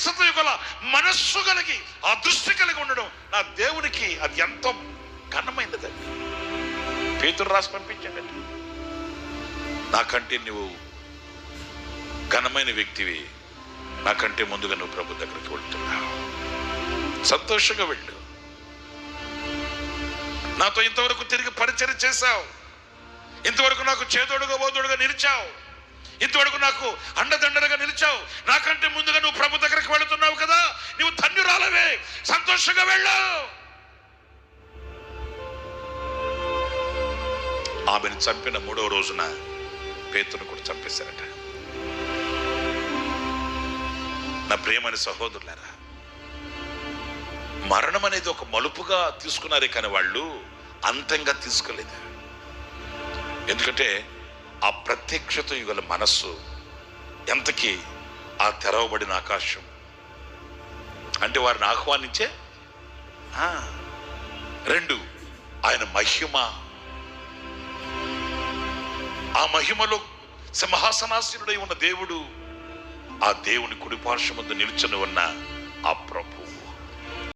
ప్రత్యక్షత గల మనస్సు కలిగి ఆ దృష్టి కలిగి ఉండడం నా దేవునికి అది ఎంతో ఘనమైనదండి. పేతురు రాసి పంపించాడండి, నాకంటే నువ్వు ఘనమైన వ్యక్తివి, నాకంటే ముందుగా నువ్వు ప్రభు దగ్గరికి వెళ్తున్నావు, సంతోషంగా వెళ్ళు, నాతో ఇంతవరకు తిరిగి పరిచయం చేశావు, ఇంతవరకు నాకు చేదోడుగా బోధోడుగా నిలిచావు, ఇంతవరకు నాకు అండదండలుగా నిలిచావు, నాకంటే ముందుగా నువ్వు ప్రభు దగ్గరికి వెళుతున్నావు కదా, నువ్వు ధన్యురాలవే, సంతోషంగా వెళ్ళు. ఆమెను చంపిన 3వ రోజున పేతురును కూడా చంపేశారట. నా ప్రియమైన సహోదరులారా, మరణం అనేది ఒక మలుపుగా తీసుకున్నారే కానీ వాళ్ళు అంతంగా తీసుకోలేదు. ఎందుకంటే ఆ ప్రత్యక్షత యుగల మనస్సు ఎంతకీ ఆ తెరవబడిన ఆకాశం అంటే వారిని ఆహ్వానించే 2 ఆయన మహిమ, ఆ మహిమలో సింహాసనాసీనుడై ఉన్న దేవుడు, ఆ దేవుని కుడిపార్శ్వమందు నిలుచుని ఉన్న ఆ ప్రభు.